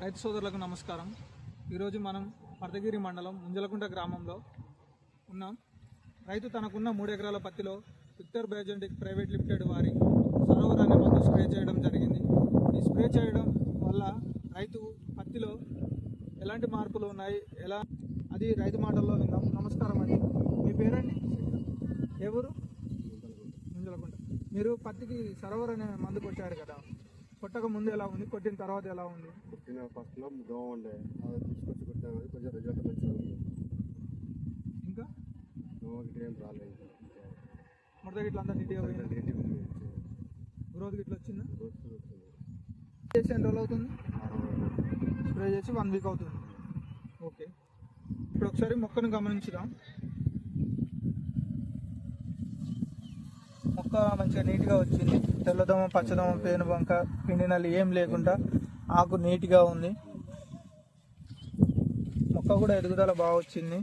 రైతు సోదరులకు నమస్కారం. ఈరోజు మనం పర్దగిరి మండలం ముంజలకుంట గ్రామంలో ఉన్నాం. రైతు తనకున్న 3 ఎకరాల పత్తిలో విక్టర్ బయోజెనెటిక్ ప్రైవేట్ లిమిటెడ్ వారి సరోవర్ అనే మందు స్ప్రే చేయడం జరిగింది. ఈ స్ప్రే చేయడం వల్ల రైతు పత్తిలో ఎలాంటి మార్పులు ఉన్నాయి, అది రైతు మాటల్లో విందాం. నమస్కారం అండి, మీ పేరండి? ఎవరు? ముంజలకుంట. మీరు పత్తికి సరోవర్ అనే మందు కొట్టారు కదా, కొట్టక ముందు ఎలా ఉంది, కొట్టిన తర్వాత ఎలా ఉంది? కొట్టిన ఫస్ట్లో దోమ ఉండే, అది తీసుకొచ్చి కొట్టాను, కొంచెం రిజల్ట్ మంచిగా ఉంది. ఇంకా దోమకి ఏం రాలేదు, ముడత గిట్ల అంతా నీట్గా పోయింది. గ్రోత్ గిట్ల వచ్చిందా? చేసి ఎన్ని రోజులు అవుతుంది? స్ప్రే చేసి 1 వీక్ అవుతుంది. ఓకే, ఇప్పుడు ఒకసారి మొక్కను గమనించుదాం. మొక్క మంచిగా నీట్గా వచ్చింది. తెల్లదోమ, పచ్చదోమ, పేనుబంక, పిండి నల్లి ఏం లేకుండా ఆకు నీట్గా ఉంది. మొక్క కూడా ఎదుగుదల బాగా వచ్చింది.